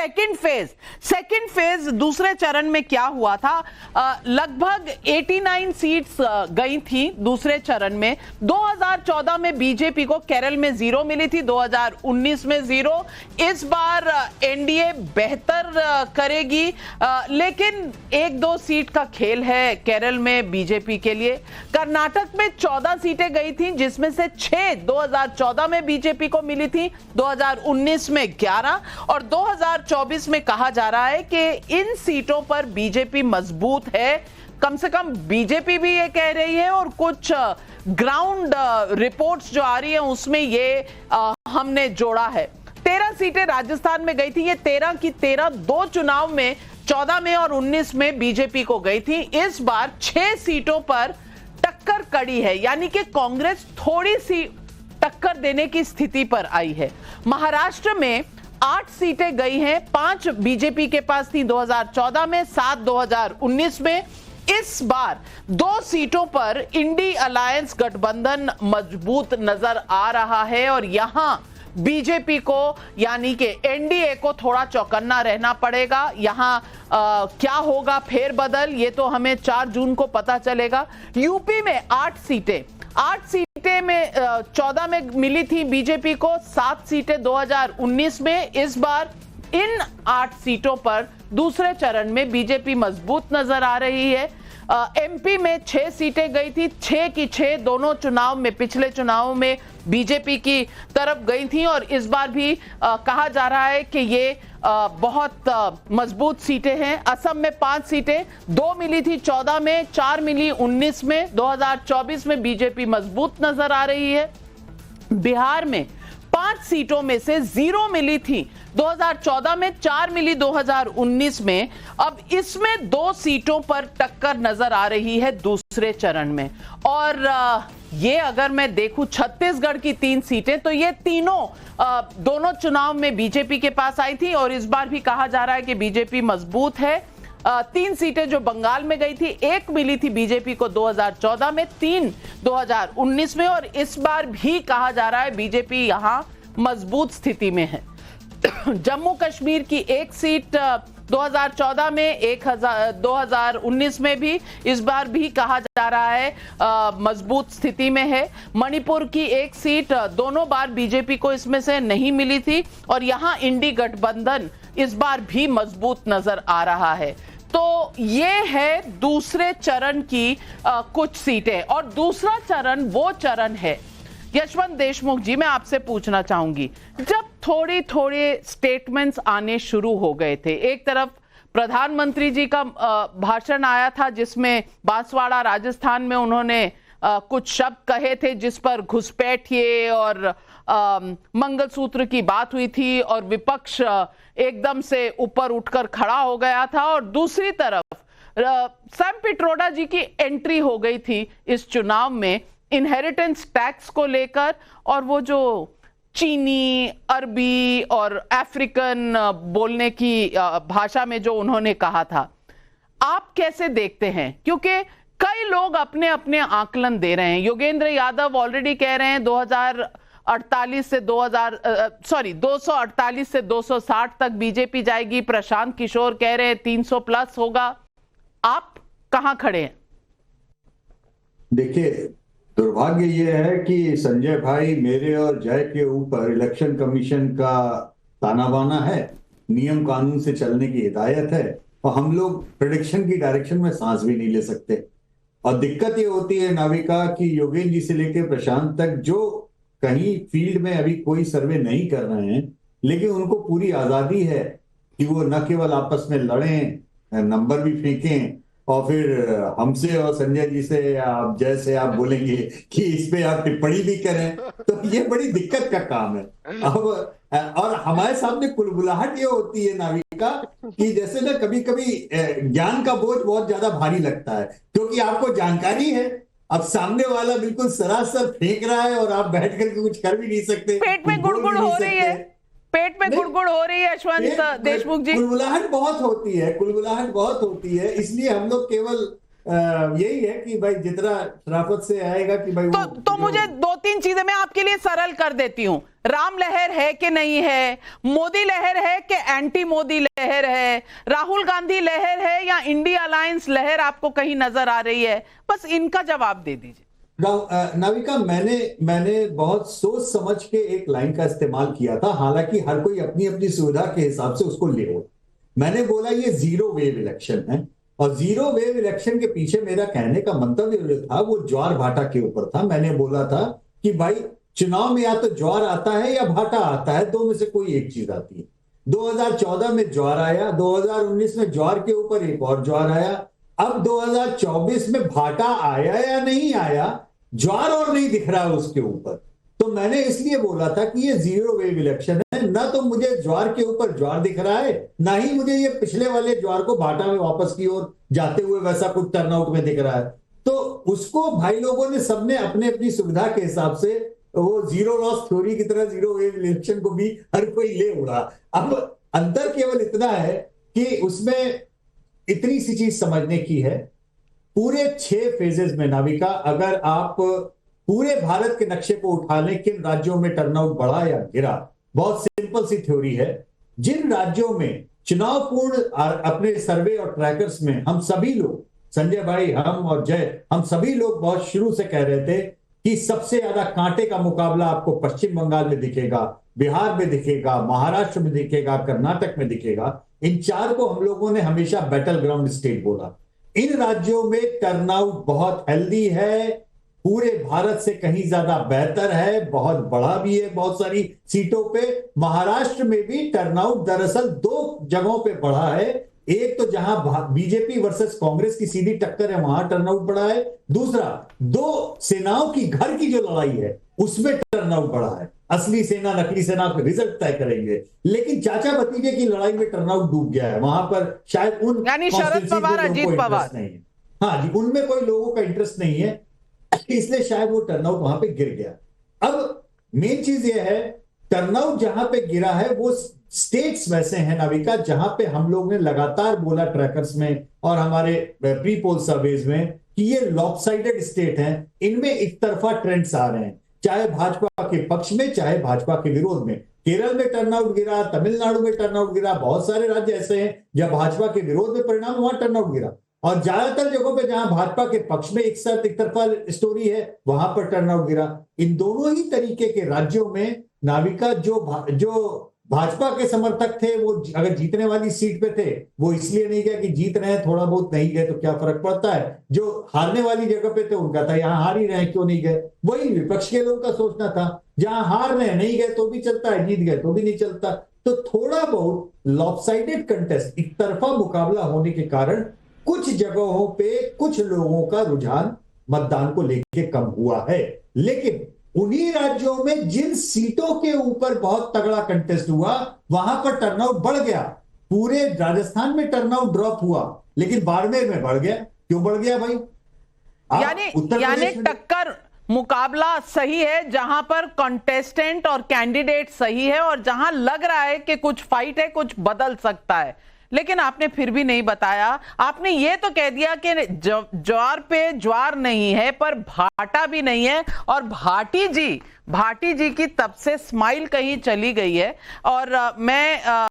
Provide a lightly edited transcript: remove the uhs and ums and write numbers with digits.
Second phase दूसरे चरण में क्या हुआ था, लगभग 89 सीट्स गई थी दूसरे चरण में। 2014 में बीजेपी को केरल में 0 मिली थी, 2019 में 0। इस बार एनडीए बेहतर करेगी, लेकिन 1-2 सीट का खेल है केरल में बीजेपी के लिए। कर्नाटक में 14 सीटें गई थी, जिसमें से 6 2014 में बीजेपी को मिली थी, 2019 में 11, और 2024 में कहा जा रहा है कि इन सीटों पर बीजेपी मजबूत है। कम से कम बीजेपी भी ये कह रही है, और कुछ ग्राउंड रिपोर्ट्स जो आ रही है उसमें ये हमने जोड़ा है। 13 सीटें राजस्थान में गई थी, ये 13 की 13 दो चुनाव में 14 में और 19 में बीजेपी को गई थी। इस बार 6 सीटों पर टक्कर कड़ी है, यानी कि कांग्रेस थोड़ी सी टक्कर देने की स्थिति पर आई है। महाराष्ट्र में 8 सीटें गई हैं, 5 बीजेपी के पास थी 2014 में, 7 2019 में। इस बार 2 सीटों पर इंडी अलायंस गठबंधन मजबूत नजर आ रहा है, और यहां बीजेपी को यानी कि एनडीए को थोड़ा चौकन्ना रहना पड़ेगा। यहां क्या होगा फेरबदल, ये तो हमें 4 जून को पता चलेगा। यूपी में 8 सीटें में 14 में मिली थी बीजेपी को, 7 सीटें 2019 में। इस बार इन 8 सीटों पर दूसरे चरण में बीजेपी मजबूत नजर आ रही है। एमपी में 6 सीटें गई थी, 6 की 6 दोनों चुनाव में, पिछले चुनाव में बीजेपी की तरफ गई थी, और इस बार भी कहा जा रहा है कि ये बहुत मजबूत सीटें हैं। असम में 5 सीटें, 2 मिली थी 14 में, 4 मिली 19 में, 2024 में बीजेपी मजबूत नजर आ रही है। बिहार में 5 सीटों में से 0 मिली थी 2014 में, 4 मिली 2019 में। अब इसमें 2 सीटों पर टक्कर नजर आ रही है दूसरे चरण में। और ये अगर मैं देखूं छत्तीसगढ़ की 3 सीटें, तो ये तीनों दोनों चुनाव में बीजेपी के पास आई थी, और इस बार भी कहा जा रहा है कि बीजेपी मजबूत है। 3 सीटें जो बंगाल में गई थी, 1 मिली थी बीजेपी को 2014 में, 3 2019 में, और इस बार भी कहा जा रहा है बीजेपी यहां मजबूत स्थिति में है। जम्मू कश्मीर की 1 सीट 2014 में, 2019 में भी, इस बार भी कहा जा रहा है मजबूत स्थिति में है। मणिपुर की 1 सीट दोनों बार बीजेपी को इसमें से नहीं मिली थी, और यहां इंडी गठबंधन इस बार भी मजबूत नजर आ रहा है। तो ये है दूसरे चरण की कुछ सीटें, और दूसरा चरण वो चरण है, यशवंत देशमुख जी, मैं आपसे पूछना चाहूंगी, जब थोड़े थोड़े स्टेटमेंट्स आने शुरू हो गए थे, एक तरफ प्रधानमंत्री जी का भाषण आया था जिसमें बांसवाड़ा राजस्थान में उन्होंने कुछ शब्द कहे थे जिस पर घुसपैठिए और मंगलसूत्र की बात हुई थी, और विपक्ष एकदम से ऊपर उठकर खड़ा हो गया था, और दूसरी तरफ सैम पिट्रोडा जी की एंट्री हो गई थी इस चुनाव में इनहेरिटेंस टैक्स को लेकर, और वो जो चीनी, अरबी और अफ्रीकन बोलने की भाषा में जो उन्होंने कहा था, आप कैसे देखते हैं? क्योंकि कई लोग अपने अपने आकलन दे रहे हैं। योगेंद्र यादव ऑलरेडी कह रहे हैं 248 से 260 तक बीजेपी जाएगी। प्रशांत किशोर कह रहे हैं 300 प्लस होगा। आप कहां खड़े हैं? देखिए, दुर्भाग्य ये है कि संजय भाई मेरे और जय के ऊपर इलेक्शन कमीशन का ताना बाना है, नियम कानून से चलने की हिदायत है, और हम लोग प्रेडिक्शन की डायरेक्शन में सांस भी नहीं ले सकते। और दिक्कत ये होती है नाविका कि योगेंद्र जी से लेकर प्रशांत तक जो कहीं फील्ड में अभी कोई सर्वे नहीं कर रहे हैं, लेकिन उनको पूरी आजादी है कि वो न केवल आपस में लड़ें, नंबर भी फेंकें, और फिर हमसे और संजय जी से या जय से आप बोलेंगे कि इस पे आप टिप्पणी भी करें, तो ये बड़ी दिक्कत का काम है। अब और हमारे सामने कुलबुलाहट ये होती है नाविका कि जैसे ना कभी कभी ज्ञान का बोझ बहुत ज्यादा भारी लगता है, क्योंकि आपको जानकारी है, अब सामने वाला बिल्कुल सरासर फेंक रहा है और आप बैठ करके कुछ कर भी नहीं सकते। पेट में गुड़गुड़ हो रही है, पेट में गुड़गुड़ हो रही है यशवंत देशमुख जी। कुलबुलाहट बहुत होती है, कुलबुलाहट बहुत होती है, इसलिए हम लोग केवल यही है कि भाई जितना शराफत से आएगा कि भाई तो मुझे 2-3 चीजें मैं आपके लिए सरल कर देती हूं। राम लहर है कि नहीं है, मोदी लहर है कि एंटी मोदी लहर है, राहुल गांधी लहर है या इंडिया अलायंस लहर आपको कहीं नजर आ रही है? बस इनका जवाब दे दीजिए। नाविका, मैंने बहुत सोच समझ के एक लाइन का इस्तेमाल किया था, हालांकि हर कोई अपनी अपनी सुविधा के हिसाब से उसको ले हो। मैंने बोला ये जीरो वेव इलेक्शन है, और जीरो वेव इलेक्शन के पीछे मेरा कहने का मंतव्य जो था वो ज्वार भाटा के ऊपर था। मैंने बोला था कि भाई चुनाव में या तो ज्वार आता है या भाटा आता है, दो में से कोई एक चीज आती है। 2014 में ज्वार आया, 2019 में ज्वार के ऊपर एक और ज्वार आया, अब 2024 में भाटा आया या नहीं आया, ज्वार और नहीं दिख रहा है उसके ऊपर। तो मैंने इसलिए बोला था कि ये जीरो वेव इलेक्शन है, ना तो मुझे ज्वार के ऊपर ज्वार दिख रहा है, ना ही मुझे ये पिछले वाले ज्वार को भाटा में वापस की ओर जाते हुए वैसा कुछ टर्नआउट में दिख रहा है। तो उसको भाई लोगों ने सबने अपने अपनी सुविधा के हिसाब से वो जीरो लॉस थ्योरी की तरह जीरो वेव इलेक्शन को भी हर कोई ले उड़ा। अब अंतर केवल इतना है कि उसमें इतनी सी चीज समझने की है, पूरे 6 फेजेस में नाविका, अगर आप पूरे भारत के नक्शे को उठा लें किन राज्यों में टर्नआउट बढ़ा या गिरा, बहुत सिंपल सी थ्योरी है। जिन राज्यों में चुनाव पूर्ण अपने सर्वे और ट्रैकर्स में हम सभी लोग, संजय भाई, हम और जय, हम सभी लोग बहुत शुरू से कह रहे थे कि सबसे ज्यादा कांटे का मुकाबला आपको पश्चिम बंगाल में दिखेगा, बिहार में दिखेगा, महाराष्ट्र में दिखेगा, कर्नाटक में दिखेगा। इन 4 को हम लोगों ने हमेशा बैटल ग्राउंड स्टेट बोला। इन राज्यों में टर्नआउट बहुत हेल्दी है, पूरे भारत से कहीं ज्यादा बेहतर है, बहुत बड़ा भी है बहुत सारी सीटों पे। महाराष्ट्र में भी टर्नआउट दरअसल 2 जगहों पे बढ़ा है। एक तो जहां बीजेपी वर्सेस कांग्रेस की सीधी टक्कर है वहां टर्नआउट बढ़ा है, दूसरा 2 सेनाओं की घर की जो लड़ाई है उसमें टर्नआउट बढ़ा है। असली सेना नकली सेना के रिजल्ट तय करेंगे, लेकिन चाचा भतीजे की लड़ाई में टर्नआउट डूब गया है। वहां पर शायद उन यानी शरद पवार, अजीत पवार नहीं है, हाँ जी, उनमें कोई लोगों का इंटरेस्ट नहीं है, इसलिए शायद वो टर्नआउट वहां पे गिर गया। अब मेन चीज ये है, टर्नआउट जहां पे गिरा है वो स्टेट्स वैसे हैं नाविका जहां पे हम लोग ने लगातार बोला ट्रैकर्स में और हमारे प्री पोल सर्वेज में कि ये लॉपसाइडेड स्टेट हैं, इनमें एक तरफा ट्रेंड्स आ रहे हैं, चाहे भाजपा के पक्ष में चाहे भाजपा के विरोध में। केरल में टर्नआउट गिरा, तमिलनाडु में टर्नआउट गिरा, बहुत सारे राज्य ऐसे हैं जब भाजपा के विरोध में परिणाम वहां टर्नआउट गिरा, और ज्यादातर जगहों पे जहां भाजपा के पक्ष में एक साथ एक तरफा स्टोरी है वहां पर टर्नआउट गिरा। इन दोनों ही तरीके के राज्यों में नाविका जो भाजपा के समर्थक थे वो अगर जीतने वाली सीट पे थे वो इसलिए नहीं गया कि जीत रहे हैं, थोड़ा बहुत नहीं गए तो क्या फर्क पड़ता है। जो हारने वाली जगह पे थे उनका था यहां हार ही रहे हैं क्यों नहीं गए, वही विपक्ष के लोगों का सोचना था। जहां हार रहे हैं नहीं गए तो भी चलता है, जीत गए तो भी नहीं चलता। तो थोड़ा बहुत लॉपसाइडेड कंटेस्ट, एक तरफा मुकाबला होने के कारण कुछ जगहों पे कुछ लोगों का रुझान मतदान को लेके कम हुआ है, लेकिन उन्हीं राज्यों में जिन सीटों के ऊपर बहुत तगड़ा कंटेस्ट हुआ वहां पर टर्नआउट बढ़ गया। पूरे राजस्थान में टर्नआउट ड्रॉप हुआ लेकिन बाड़मेर में बढ़ गया। क्यों बढ़ गया भाई? यानी टक्कर मुकाबला सही है जहां पर कंटेस्टेंट और कैंडिडेट सही है और जहां लग रहा है कि कुछ फाइट है, कुछ बदल सकता है। लेकिन आपने फिर भी नहीं बताया, आपने ये तो कह दिया कि ज्वार पे ज्वार नहीं है पर भाटा भी नहीं है, और भाटी जी की तब से स्माइल कहीं चली गई है। और मैं